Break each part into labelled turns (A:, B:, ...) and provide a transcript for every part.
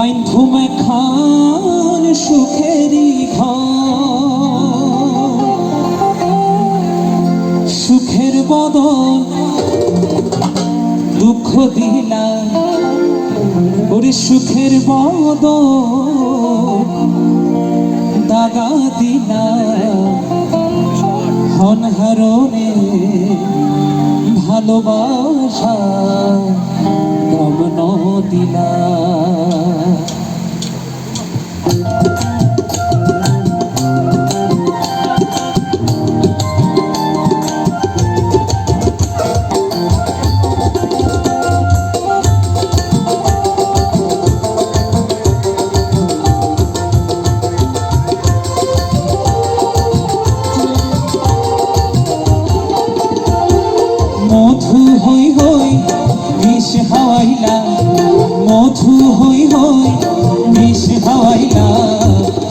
A: বাইন্ধুমে খান সুখেরি ঘর, সুখের বদল দুঃখ দিলা, ওরে সুখের বদল দাগা দিলা, হনহারণে ভালোবাসা দমন দিলা। মধু হই হই বিষ হাওয়াইলা, মধু হই হই বিষ হাওয়াইলা,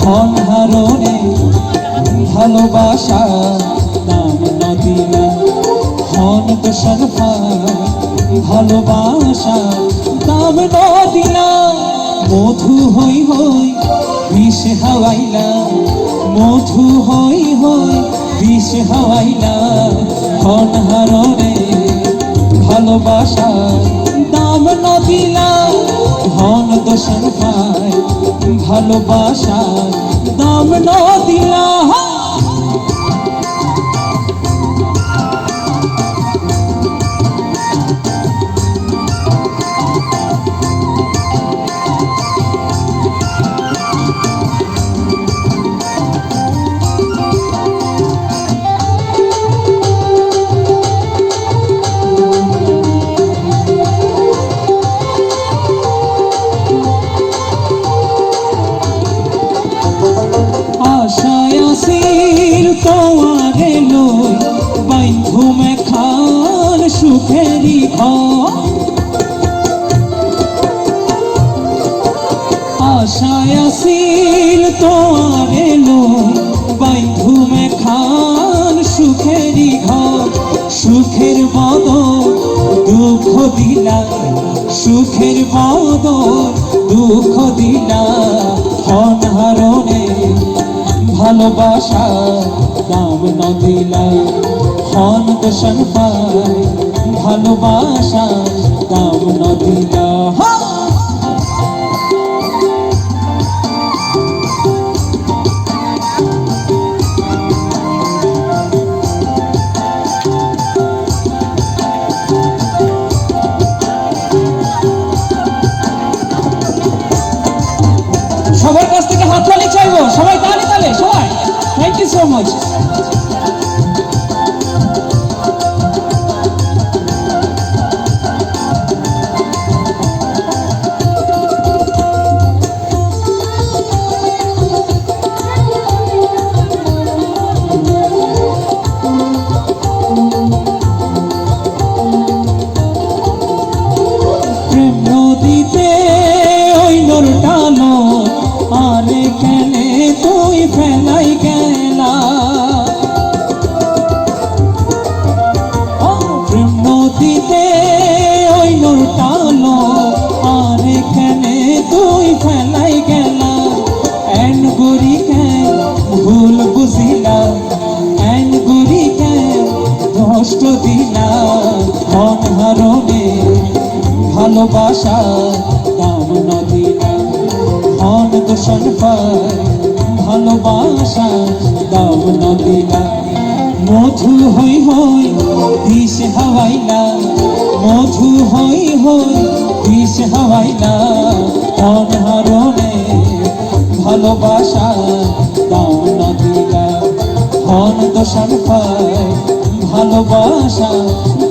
A: হনহারণে ভালোবাসা নাম নদিলা, হন দোষণ ভালোবাসা নাম নদিলা। মধু হই হই বিষ হাওয়াইলা, মধু হই হই বিষ হাওয়াইলা, হনহারণে ভালোবাসা দাম নদিলা, হন দোষণ পায় ভালোবাসা দাম নদিলা। তোমারে লই বাইন্ধুমে খান সুখেরি ঘর, আশায় আসিল তোমারে লই বাইন্ধুমে খান সুখেরি ঘর, সুখের বদল দুঃখ দিলা, সুখের বদল দুঃখ দিলা, হনহারণে ভালোবাসা দাম নদিলা, হন দোষণ পায় ভালোবাসা দাম নদিলা। সবার কাছ থেকে হাততালি চাইবো, সবাই তালি তালে সবাই। Thank you so much. প্রেম নদীতে ওই নোরটানো আরে কেনে তুই ফেলাই গেলা, প্রেম নদীতে ওই নোরটানো আরে কেনে তুই ফেলাই গেলা, এন গুরি কেন ভুল বুঝিলা, এন গুরি কেন কষ্ট দিলা, হনহারণে ভালোবাসা দাম নদিলা, হন দোষণ পায় ভালোবাসা দাম নদিলা। মধু হই হই বিষ হাওয়াইলা, মধু হই হই বিষ হাওয়াইলা, হনহারণে ভালোবাসা দাম নদিলা, হন দোষণ পায় ভালোবাসা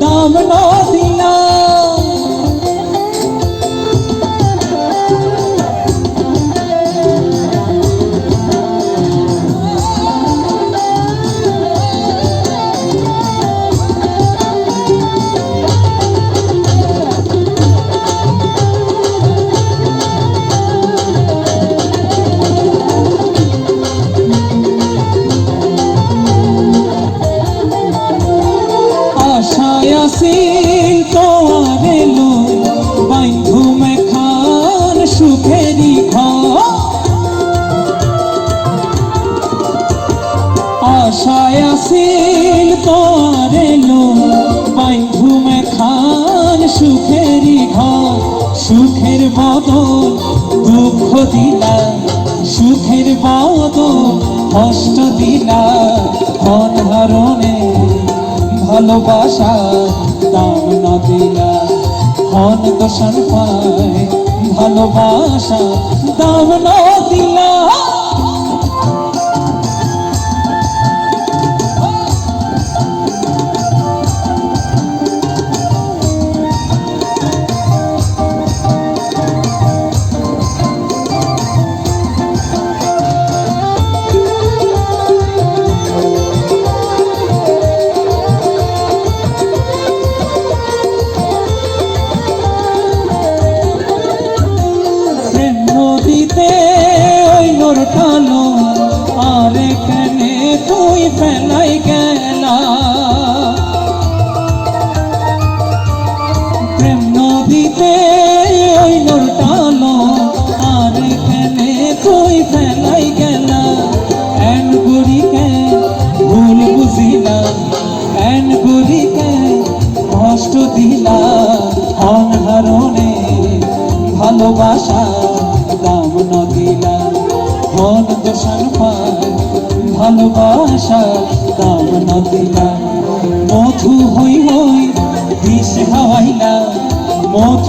A: দাম নদিলা। আসিল তো আসিল তোর এলো বাইধুমে খান সুখেরই ঘর সুখের বদল দুঃখ দিলা সুখের বদল কষ্ট দিলা অনহারণে ভালোবাসা দাম না দিলা ধন দোষণ পায় ভালোবাসা দাম না দিলা নদীতে ওই নোরটালো আর কেনে তুই ফেলাই গেলা প্রেম নদীতে ওই নোরটালো আর কেনে তুই ফেলাই গেলা এন গুড়িকে ভুল বুঝিলা এন গুড়িকে কষ্ট দিলা অনহারণে ভালোবাসা দাম না দিলা ধন দোষণ পায় ভালোবাসা দাম না দিলা মধু হই হই বিষ হাওয়াইলা মধু